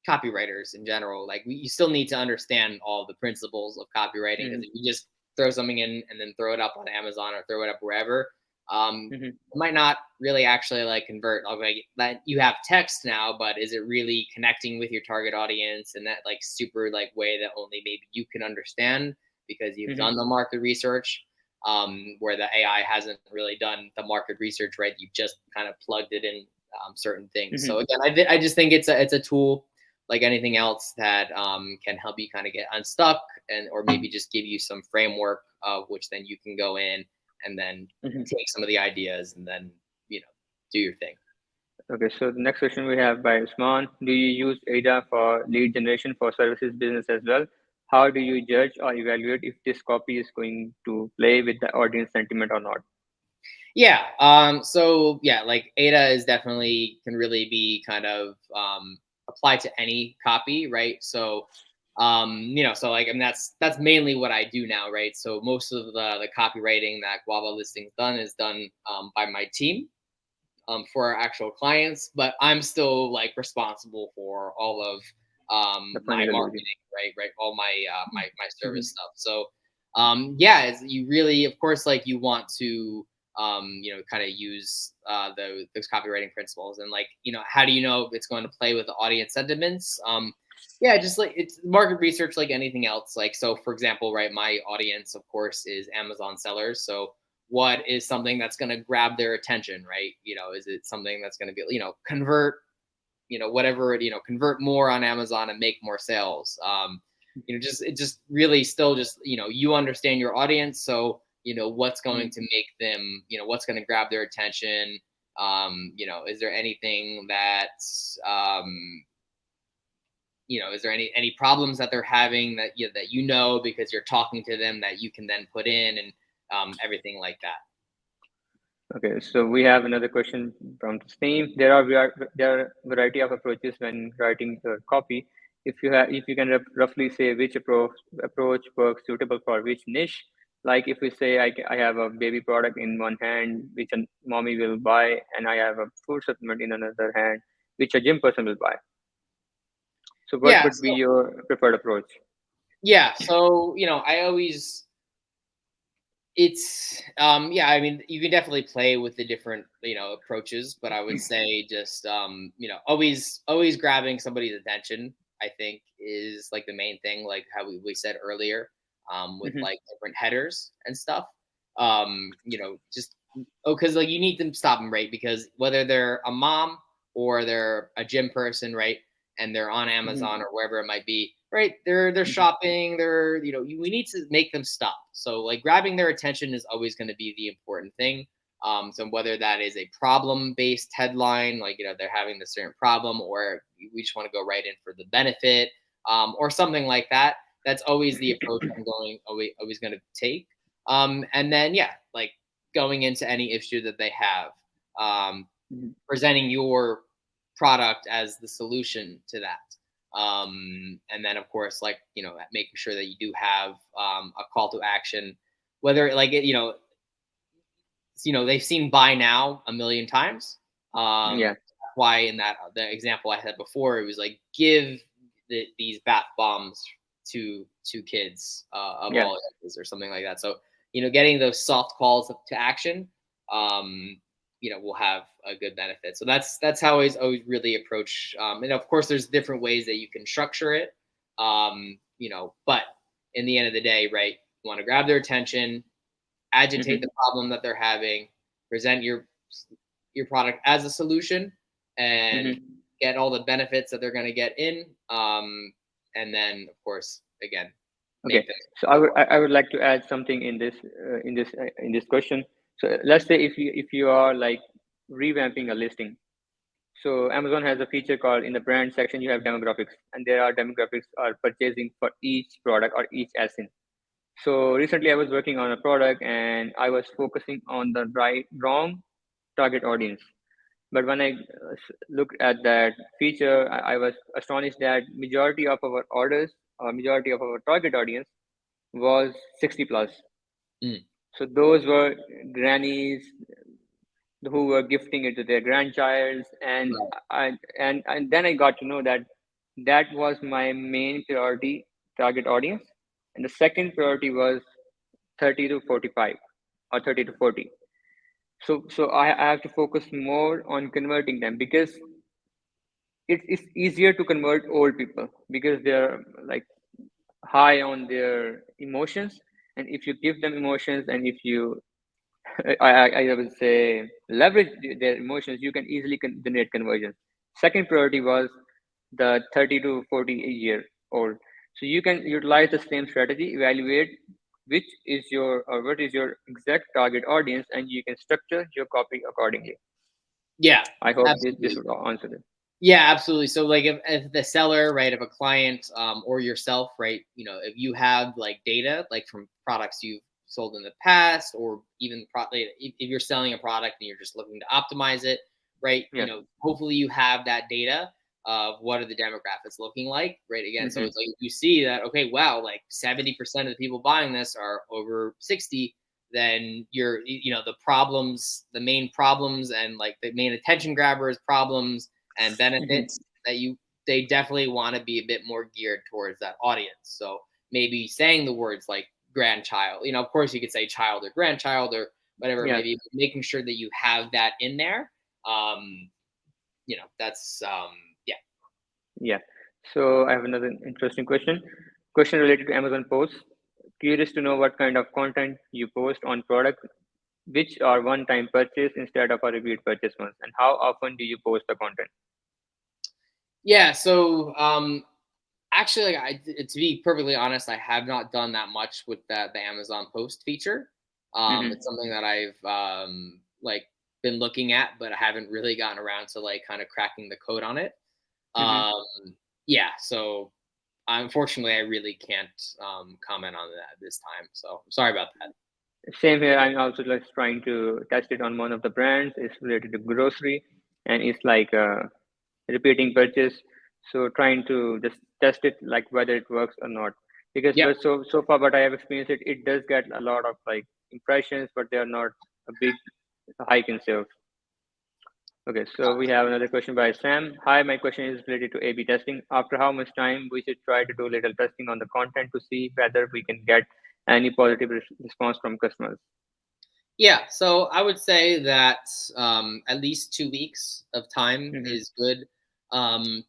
copywriters in general. Like you still need to understand all the principles of copywriting, because Hmm. if you just throw something in and then throw it up on Amazon or throw it up wherever, Hmm. it might not really actually like convert. Like that you have text now, but is it really connecting with your target audience in that like super like way that only maybe you can understand because you've Hmm. done the market research? Where the AI hasn't really done the market research, right? You've just kind of plugged it in certain things. Hmm. So again, I just think it's a tool like anything else that can help you kind of get unstuck, and or maybe just give you some framework of which then you can go in and then Hmm. take some of the ideas and then you know do your thing. Okay, so the next question we have by Usman. Do you use ADA for lead generation for services business as well? How do you judge or evaluate if this copy is going to play with the audience sentiment or not? Yeah. So yeah, like ADA is definitely can really be kind of applied to any copy, right? So so like, and that's mainly what I do now, right? So most of the copywriting that Guava Listings done is done by my team for our actual clients, but I'm still like responsible for all of The my final delivery. marketing, right? All my my Mhm. service stuff. So yeah, it's, you really, of course, like you want to kind of use those copywriting principles, and like how do you know if it's going to play with the audience sentiments? Yeah, just like it's market research like anything else. Like, so for example, right, my audience, of course, is Amazon sellers. So what is something that's going to grab their attention, right? Is it something that's going to be, convert, whatever, convert more on Amazon and make more sales? Just it just really still just, you understand your audience. So, what's going Mhm. to make them, what's going to grab their attention? Is there anything that's, is there any problems that they're having that because you're talking to them that you can then put in, and everything like that. Okay, so we have another question from the same. There are variety of approaches when writing the copy. If you can roughly say which approach works suitable for which niche. Like if we say I have a baby product in one hand which a mommy will buy, and I have a food supplement in another hand which a gym person will buy. So what Yeah. would be your preferred approach? Yeah, so I always it's yeah, I mean, you can definitely play with the different approaches, but I would say just always grabbing somebody's attention, I think, is like the main thing, like how we said earlier, with Hmm. like different headers and stuff. Just because like you need to stop them, right? Because whether they're a mom or they're a gym person, right, and they're on Hmm. Amazon or wherever it might be, right? They're shopping. We need to make them stop. So like grabbing their attention is always going to be the important thing. So whether that is a problem based headline, like they're having this certain problem, or we just want to go right in for the benefit, or something like that. that's always the approach I'm always going to take. And then yeah, like going into any issue that they have, um, Mhm. presenting your product as the solution to that. And then of course, like, making sure that you do have a call to action, whether like they've seen buy now a million times. Yeah, That's why in that the example I had before, it was like give these bath bombs to kids of yeah. all ages or something like that. So getting those soft calls to action, um, will have a good benefit. So that's how I always really approach. And of course, there's different ways that you can structure it. But in the end of the day, right, you want to grab their attention, agitate Hmm. the problem that they're having, present your product as a solution, and Hmm. get all the benefits that they're going to get in. And then, of course, again, Okay, make them so feel well. I would like to add something in this question. So let's say if you are like revamping a listing. So Amazon has a feature called in the brand section you have demographics, and there are demographics are purchasing for each product or each ASIN. So recently I was working on a product and I was focusing on the wrong target audience. But when I looked at that feature, I was astonished that majority of our orders or majority of our target audience was 60 plus. Mm, So those were grannies who were gifting it to their grandchilds, right. and then I got to know that that was my main priority target audience, and the second priority was 30 to 45 or 30 to 40. So I have to focus more on converting them because it's easier to convert old people because they're like high on their emotions, and if you give them emotions and if you I would say leverage their emotions, you can easily generate conversions. Second priority was the 30 to 40 year old. So you can utilize the same strategy, evaluate which is your or what is your exact target audience, and you can structure your copy accordingly. Yeah, I hope this absolutely. would answer it. Yeah, absolutely. So like if the seller, right, of a client, or yourself, right, if you have like data like from products you've sold in the past, or even if you're selling a product and you're just looking to optimize it, right, Yeah. hopefully you have that data of what are the demographics looking like, right? Again, so Mm-hmm. it's like if you see that, okay, wow, like 70% of the people buying this are over 60, then the problems, the main problems, and like the main attention grabbers problems and Mm-hmm. benefits that they definitely want to be a bit more geared towards that audience. So maybe saying the words like grandchild, of course you could say child or grandchild or whatever it Yeah. may be, but making sure that you have that in there. That's yeah. Yeah. So I have another interesting question. Question related to Amazon posts. Curious to know what kind of content you post on product which are one-time purchase instead of a repeat purchase ones, and how often do you post the content? Yeah, so actually, like, to be perfectly honest, I have not done that much with the Amazon Post feature. It's Mm-hmm. something that I've like been looking at, but I haven't really gotten around to like kind of cracking the code on it. Mm-hmm. Um, yeah, so unfortunately, I really can't comment on that this time. So I'm sorry about that. Same here. I'm also like trying to test it on one of the brands. It's related to grocery, and it's like a repeating purchase. So trying to just test it, like whether it works or not. Because Yep. but so far, but I have experienced it. It does get a lot of like impressions, but they are not a big hike in sales. Okay, so we have another question by Sam. Hi, my question is related to A/B testing. After how much time we should try to do little testing on the content to see whether we can get any positive response from customers? Yeah, so I would say that at least 2 weeks of time Mm-hmm. is good. Um,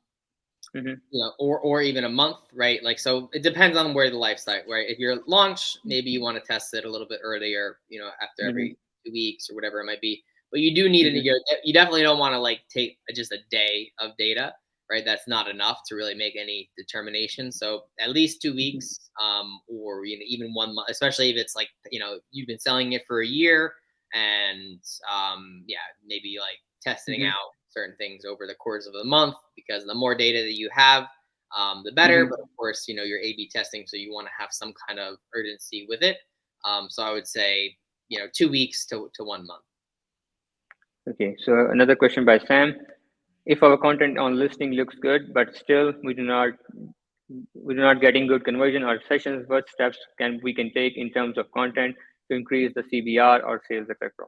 Mm-hmm. or even a month, right? Like, so it depends on where the lifestyle, right? If you're at launch, maybe you want to test it a little bit earlier, after Mm-hmm. every 2 weeks or whatever it might be. But you do need it. Mm-hmm. You definitely don't want to like take just a day of data, right? That's not enough to really make any determination. So at least 2 weeks, or even 1 month, especially if it's like you've been selling it for a year, and yeah, maybe like testing Mm-hmm. out certain things over the course of the month, because the more data that you have, the better. Hmm. But of course, you're A/B testing, so you want to have some kind of urgency with it. So I would say, 2 weeks to 1 month. Okay, so another question by Sam. If our content on listing looks good, but still we do not getting good conversion or sessions, what steps can take in terms of content to increase the CBR or sales, etc.?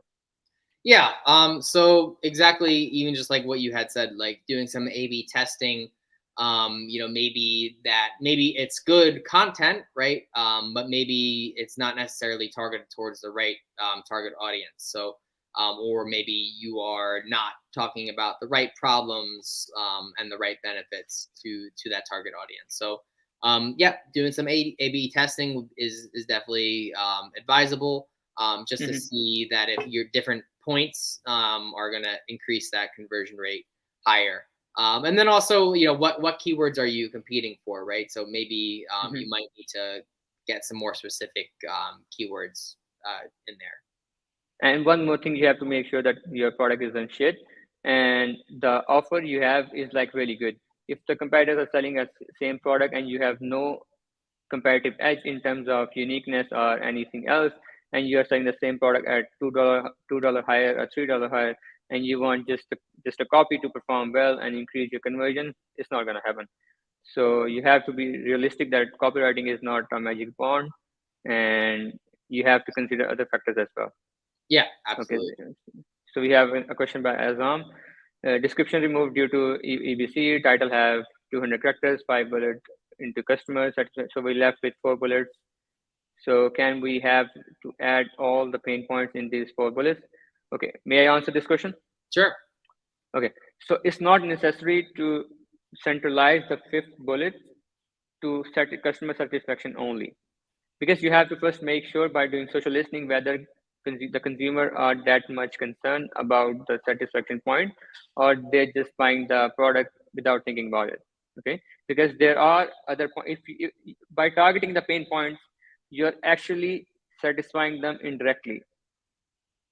Yeah. So exactly, even just like what you had said, like doing some A/B testing. Maybe it's good content, right? But maybe it's not necessarily targeted towards the right target audience. So, or maybe you are not talking about the right problems and the right benefits to that target audience. So, yeah, doing some A/B testing is definitely advisable, just to Hmm. see that if your different points are going to increase that conversion rate higher. And then also, what keywords are you competing for, right? So maybe you Hmm. might need to get some more specific keywords in there. And one more thing, you have to make sure that your product isn't shit and the offer you have is like really good. If the competitors are selling a same product and you have no competitive edge in terms of uniqueness or anything else, and you are selling the same product at $2 higher or $3 higher, and you want just a copy to perform well and increase your conversion, it's not going to happen. So you have to be realistic that copywriting is not a magic wand, and you have to consider other factors as well. Yeah, Okay, absolutely. so we have a question by Azam. Description removed due to EBC. Title have 200 characters, 5 bullets into customers. So we left with 4 bullets. So can we have to add all the pain points in these 4 bullets? Okay, may I answer this question? Sure. Okay, so it's not necessary to centralize the fifth bullet to set customer satisfaction only, because you have to first make sure by doing social listening whether the consumer are that much concerned about the satisfaction point, or they're just buying the product without thinking about it. Okay, because there are other if by targeting the pain points, you're actually satisfying them indirectly.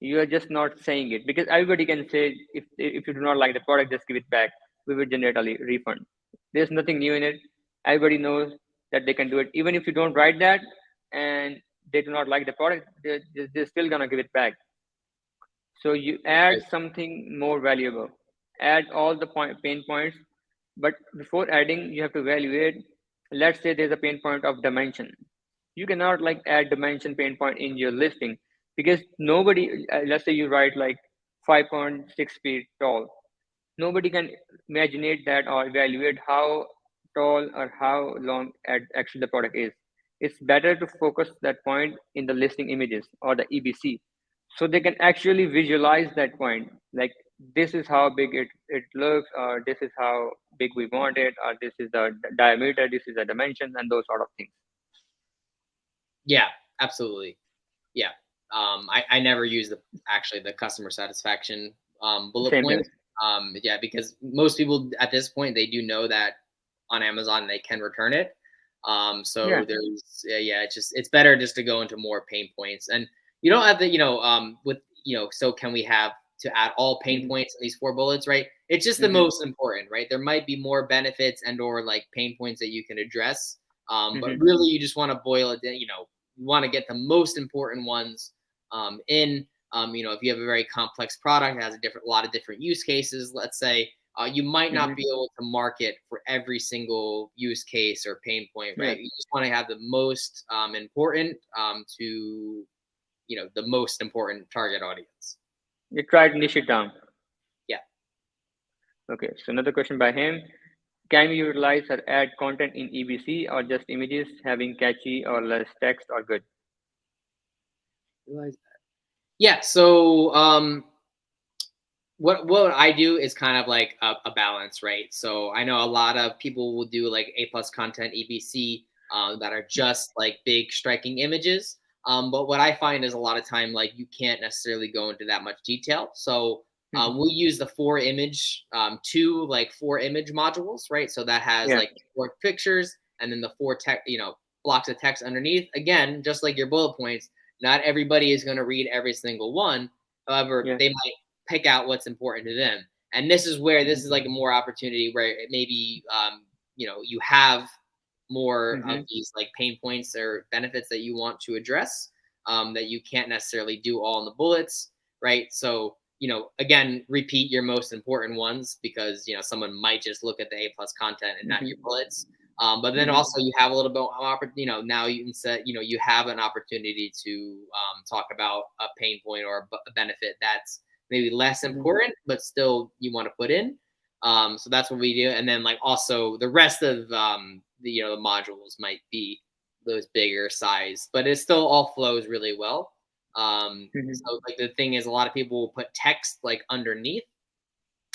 You are just not saying it, because everybody can say, if you do not like the product, just give it back, we will generate a refund. There's nothing new in it. Everybody knows that they can do it. Even if you don't write that and they do not like the product, they're still gonna give it back. So you add Right. something more valuable, add all the pain points. But before adding, you have to evaluate. Let's say there's a pain point of dimension. You cannot like add dimension pain point in your listing, because nobody, let's say you write like 5.6 feet tall, nobody can imaginate that or evaluate how tall or how long actually the product is. It's better to focus that point in the listing images or the EBC, so they can actually visualize that point. Like, this is how big it looks, or this is how big we want it, or this is the diameter, this is the dimensions, and those sort of things. Yeah, absolutely. Yeah. I never use the customer satisfaction bullet Same point. here. Yeah, because most people at this point, they do know that on Amazon they can return it. Yeah. So there's yeah, it's better just to go into more pain points, and you don't have to, with so can we have to add all pain Mhm. points in these 4 bullets, right? It's just the Mhm. most important, right? There might be more benefits and or like pain points that you can address, but Mhm. really you just want to boil it down. You want to get the most important ones in. If you have a very complex product that has a lot of different use cases, let's say, you might not Mhm. be able to market for every single use case or pain point, Yeah. right? You just want to have the most important to the most important target audience. You try to niche it down. Yeah. Okay. So another question by him: can we utilize or add content in EBC, or just images having catchy or less text or good? Yeah. So what I do is kind of like a balance, right? So I know a lot of people will do like A+ content EBC that are just like big striking images. But what I find is a lot of time like you can't necessarily go into that much detail. So Mhm. we'll use the 4 image modules, right? So that has Yeah. like 4 pictures and then the 4 blocks of text underneath. Again, just like your bullet points, not everybody is going to read every single one. However, Yeah. they might pick out what's important to them. And this is where this Mhm. is like a more opportunity where it maybe you have more of Mm-hmm. these like pain points or benefits that you want to address, that you can't necessarily do all in the bullets, right? So, again, repeat your most important ones, because, someone might just look at the A+ content and not your Mm-hmm. bullets. But then Mm-hmm. also you have a little bit of now you can set, you have an opportunity to talk about a pain point or a benefit that's maybe less Mm-hmm. important, but still you want to put in. So that's what we do. And then like also the rest of the modules might be those bigger size, but it still all flows really well. Mm-hmm. So like the thing is, a lot of people will put text like underneath,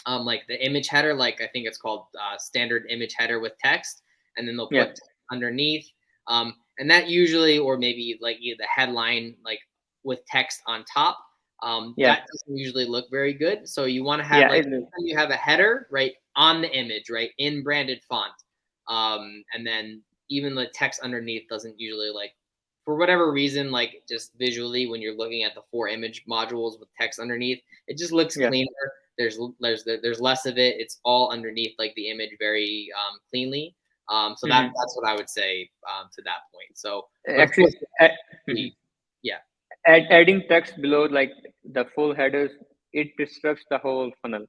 like the image header, like I think it's called standard image header with text, and then they'll Yeah. put underneath, and that usually, or maybe like the headline like with text on top, Yeah. that doesn't usually look very good. So you want to have Yeah. like, It is. you have a header right on the image, right, in branded font, and then even the text underneath doesn't usually, like, for whatever reason, like just visually when you're looking at the 4 image modules with text underneath, it just looks Yeah. cleaner. There's less of it. It's all underneath like the image very cleanly. So Mm-hmm. that's what I would say to that point. So, but of Actually, course, mhm. yeah, Adding text below like the full headers, it disrupts the whole funnel.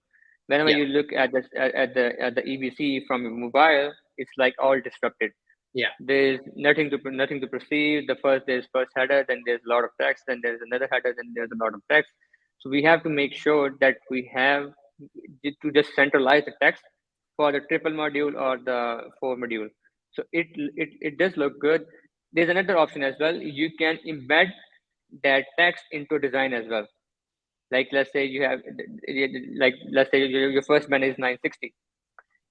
Whenever yeah, you look at the EBC from your mobile, it's like all disrupted. yeah, There's nothing to perceive. There's first header, then there's a lot of text, then there's another header, then there's a lot of text. So we have to make sure that we have to just centralize the text for the triple module or the 4 module. So it does look good. There's another option as well. You can embed that text into design as well. Like let's say you have like let's say your first band is 960.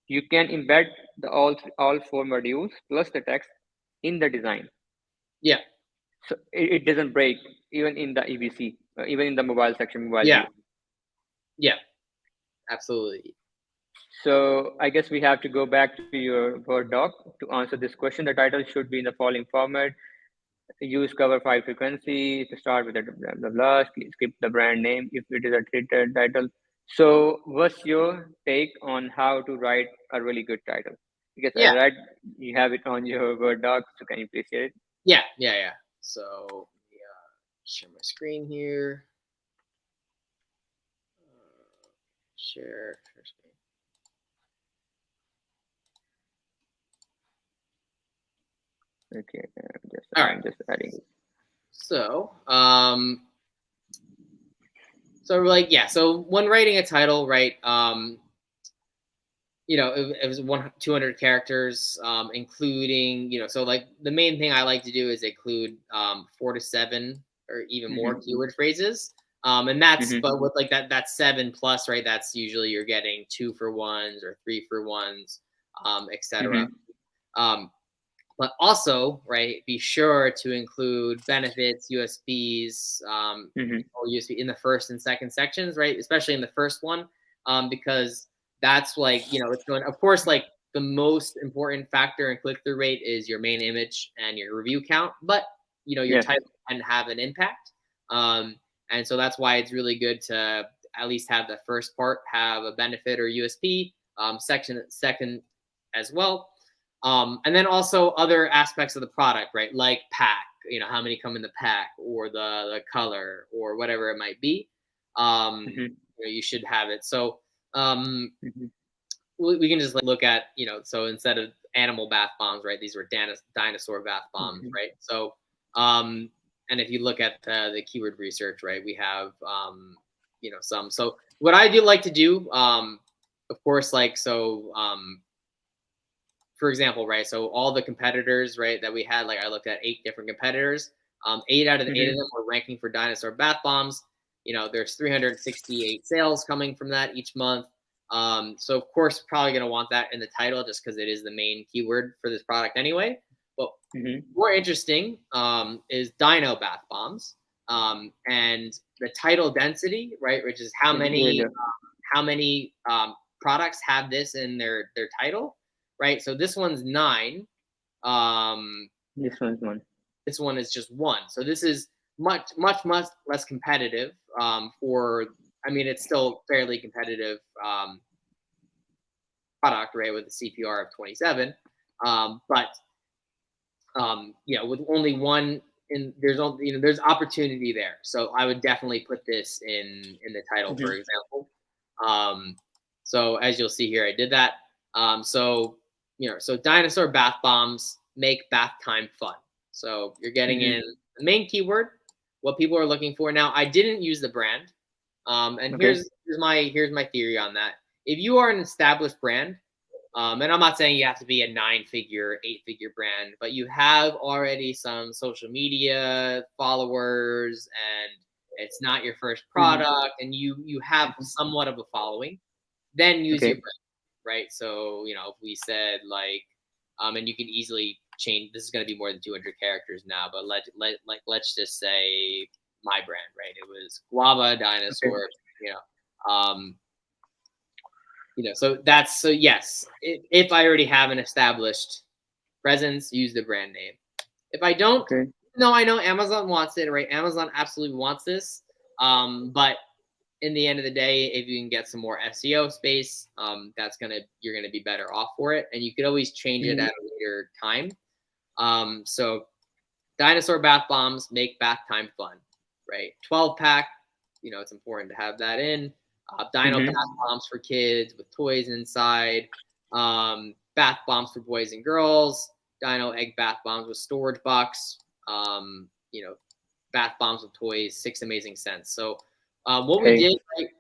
You can embed all 4 modules plus the text in the design, yeah, so it doesn't break even in the EBC, even in the mobile section, mobile yeah, view. yeah, absolutely. So I guess we have to go back to your Word doc to answer this question. The title should be in the following format: use cover file frequency to start with the blah blah blah. Skip the brand name if it is a treated title. So, what's your take on how to write a really good title? Because I Yeah, read you have it on your Word doc, so can you please share it? yeah, yeah, yeah. So yeah, share my screen here. Share screen. Okay, All right. I'm just adding it. So, so like, yeah. So when writing a title, right? It was 200 characters, including, so like the main thing I like to do is include 4 to 7 or even more Mm-hmm, keyword phrases. And that's, mm-hmm, but with like that's 7+, right? That's usually you're getting 2 for 1s or 3 for 1s, etc. mm-hmm, But also, right, be sure to include benefits, USPs, mm-hmm. or USB in the first and second sections, right? Especially in the first one, because that's like, it's going, of course, like the most important factor in click through rate is your main image and your review count, but your Yeah, title can have an impact. And so that's why it's really good to at least have the first part have a benefit or USP, section second as well. And then also other aspects of the product, right? Like pack, how many come in the pack, or the color, or whatever it might be. mm-hmm, You should have it. So um, mm-hmm, we can just like look at, so instead of animal bath bombs, right? These were dinosaur bath bombs, mm-hmm. right? So, and if you look at the keyword research, right, we have, some. So what I do like to do, of course, like, so, for example, right? So all the competitors, right, that we had, like I looked at 8 different competitors. 8 out of the 8 of Mm-hmm. them were ranking for dinosaur bath bombs. There's 368 sales coming from that each month. So of course, probably gonna want that in the title just because it is the main keyword for this product anyway. But Mm-hmm. more interesting is dino bath bombs, and the title density, right, which is how many Yeah, products have this in their title, right? So this one's 9. Um, this one's one. this one is just 1. So this is much, much, much less competitive. I mean, it's still fairly competitive. product, right, with a CPR of 27. But with only one, there's opportunity there. So I would definitely put this in the title, for example. So as you'll see here, I did that. So dinosaur bath bombs make bath time fun. So you're getting in the main keyword, what people are looking for. Now, I didn't use the brand, and here's my theory on that. If you are an established brand, and I'm not saying you have to be a 9-figure, 8-figure brand, but you have already some social media followers, and it's not your first product, and you have somewhat of a following, then use your brand, right? So if we said and you can easily change. This is going to be more than 200 characters now, but let's just say my brand, right? It was guava dinosaur, so yes, if I already have an established presence, use the brand name. If I don't, no, I know Amazon wants it, right? Amazon absolutely wants this. But in the end of the day, if you can get some more SEO space, you're gonna be better off for it, and you could always change it at a later time. So dinosaur bath bombs make bath time fun, right? 12-pack, it's important to have that in. Dino bath bombs for kids with toys inside. Bath bombs for boys and girls. Dino egg bath bombs with storage box. Bath bombs with toys. 6 amazing scents. So what we did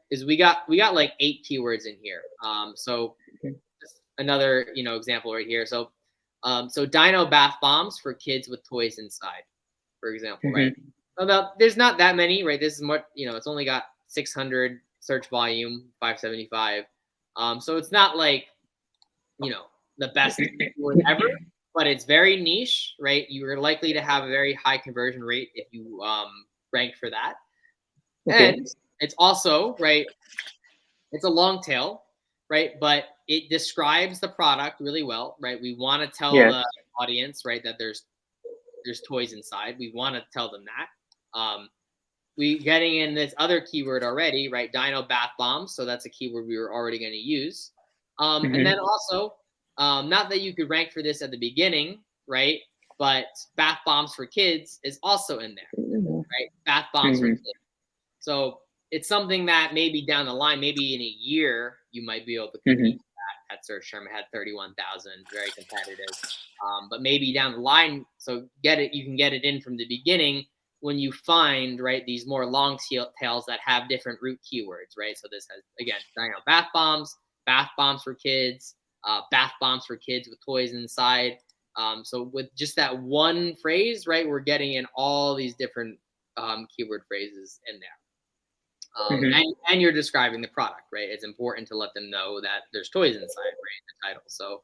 is we got like 8 keywords in here. So just another example right here. So dino bath bombs for kids with toys inside, for example, right? There's not that many, right? This is what it's only got 600 search volume, 575. So it's not like the best keyword ever, but it's very niche, right? You're likely to have a very high conversion rate if you rank for that. And it's also, right, it's a long tail, right? But it describes the product really well, right? We want to tell the audience, right, that there's toys inside. We want to tell them that. We getting in this other keyword already, right? Dino bath bombs. So that's a keyword we were already going to use. And then also, not that you could rank for this at the beginning, right? But bath bombs for kids is also in there, right? Bath bombs for kids. So it's something that maybe down the line, maybe in a year, you might be able to compete that search term. It had 31,000, very competitive. But maybe down the line, so you can get it in from the beginning when you find, right, these more long tails that have different root keywords, right? So this has, again, bath bombs for kids, bath bombs for kids with toys inside. So with just that one phrase, right, we're getting in all these different keyword phrases in there. And you're describing the product, right? It's important to let them know that there's toys inside, right, in the title. So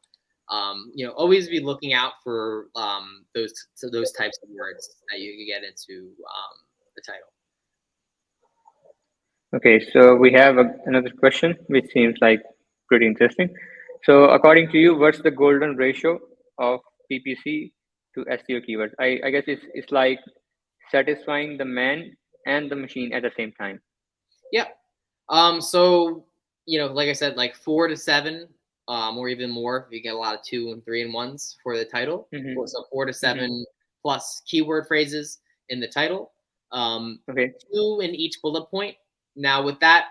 always be looking out for those types of words that you can get into the title. Okay, so we have another question, which seems like pretty interesting. So, according to you, what's the golden ratio of PPC to SEO keywords? I guess it's like satisfying the man and the machine at the same time. Yeah. So like I said, like 4 to 7. Or even more if you get a lot of 2 and 3 and 1s for the title. So 4 to 7 plus keyword phrases in the title. 2 in each bullet point. Now with that,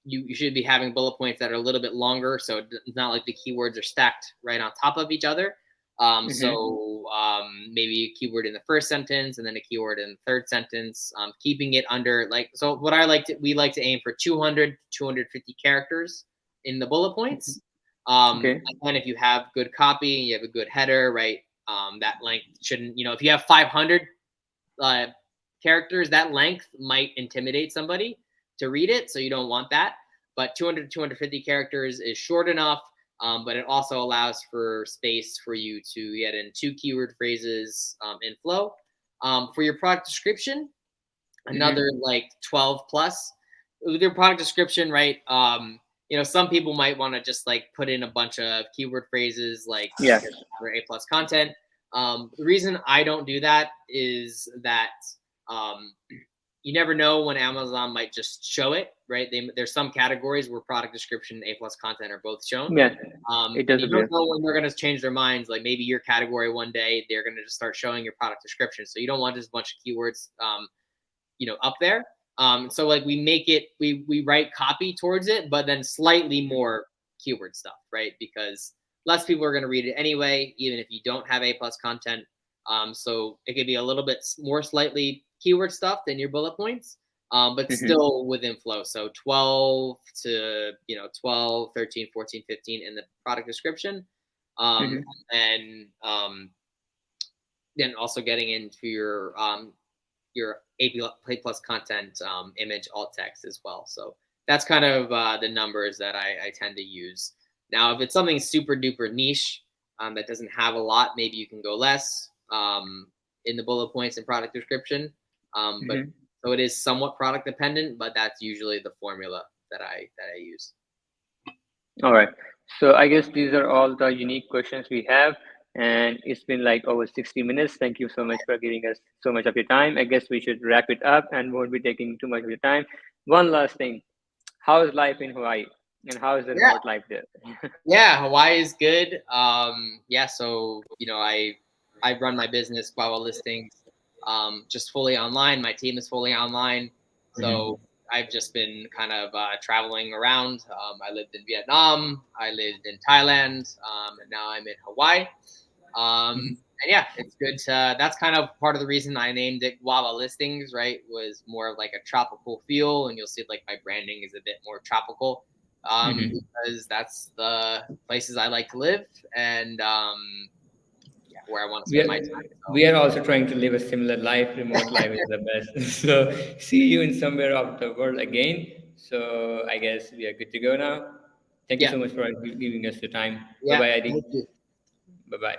you should be having bullet points that are a little bit longer, so it's not like the keywords are stacked right on top of each other. So maybe a keyword in the first sentence and then a keyword in the third sentence. Keeping it under so what we like to aim for 200 to 250 characters in the bullet points. And if you have good copy and you have a good header, right, that length shouldn't, if you have 500 characters, that length might intimidate somebody to read it, so you don't want that. But 200 to 250 characters is short enough, but it also allows for space for you to get in 2 keyword phrases in flow. For your product description, another 12 plus. With your product description, right, some people might want to just put in a bunch of keyword phrases for A+ content. The reason I don't do that is that you never know when Amazon might just show it, right? There's some categories where product description and A+ content are both shown. Yeah, it And does you appear. don't know when they're going to change their minds. Like maybe your category one day, they're going to just start showing your product description. So you don't want just a bunch of keywords, up there. So like we write copy towards it, but then slightly more keyword stuff, right? Because less people are going to read it anyway, even if you don't have A+ content. So it could be a little bit more slightly keyword stuff than your bullet points, but still within flow. So 12 to 12, 13, 14, 15 in the product description, and then also getting into your A+ content, image, alt text as well. So that's kind of the numbers that I tend to use. Now, if it's something super duper niche that doesn't have a lot, maybe you can go less in the bullet points and product description. But so it is somewhat product dependent, but that's usually the formula that I use. All right. So I guess these are all the unique questions we have. And it's been like over 60 minutes. Thank you so much for giving us so much of your time. I guess we should wrap it up and won't be taking too much of your time. One last thing. How is life in Hawaii? And how is the Yeah. remote life there? Yeah, Hawaii is good. Yeah, so I run my business, Guava Listings, just fully online. My team is fully online, so I've just been kind of traveling around. I lived in Vietnam, I lived in Thailand, and now I'm in Hawaii. And yeah, it's good to. That's kind of part of the reason I named it Guava Listings. Right, was more of like a tropical feel, and you'll see like my branding is a bit more tropical. Because that's the places I like to live and yeah, where I want to We spend are, my time. So. we are also trying to live a similar life. Remote life is the best. So see you in somewhere of the world again. So I guess we are good to go now. Thank you Yeah, so much for giving us your time. Bye yeah. bye, Adi. Thank you. Bye bye.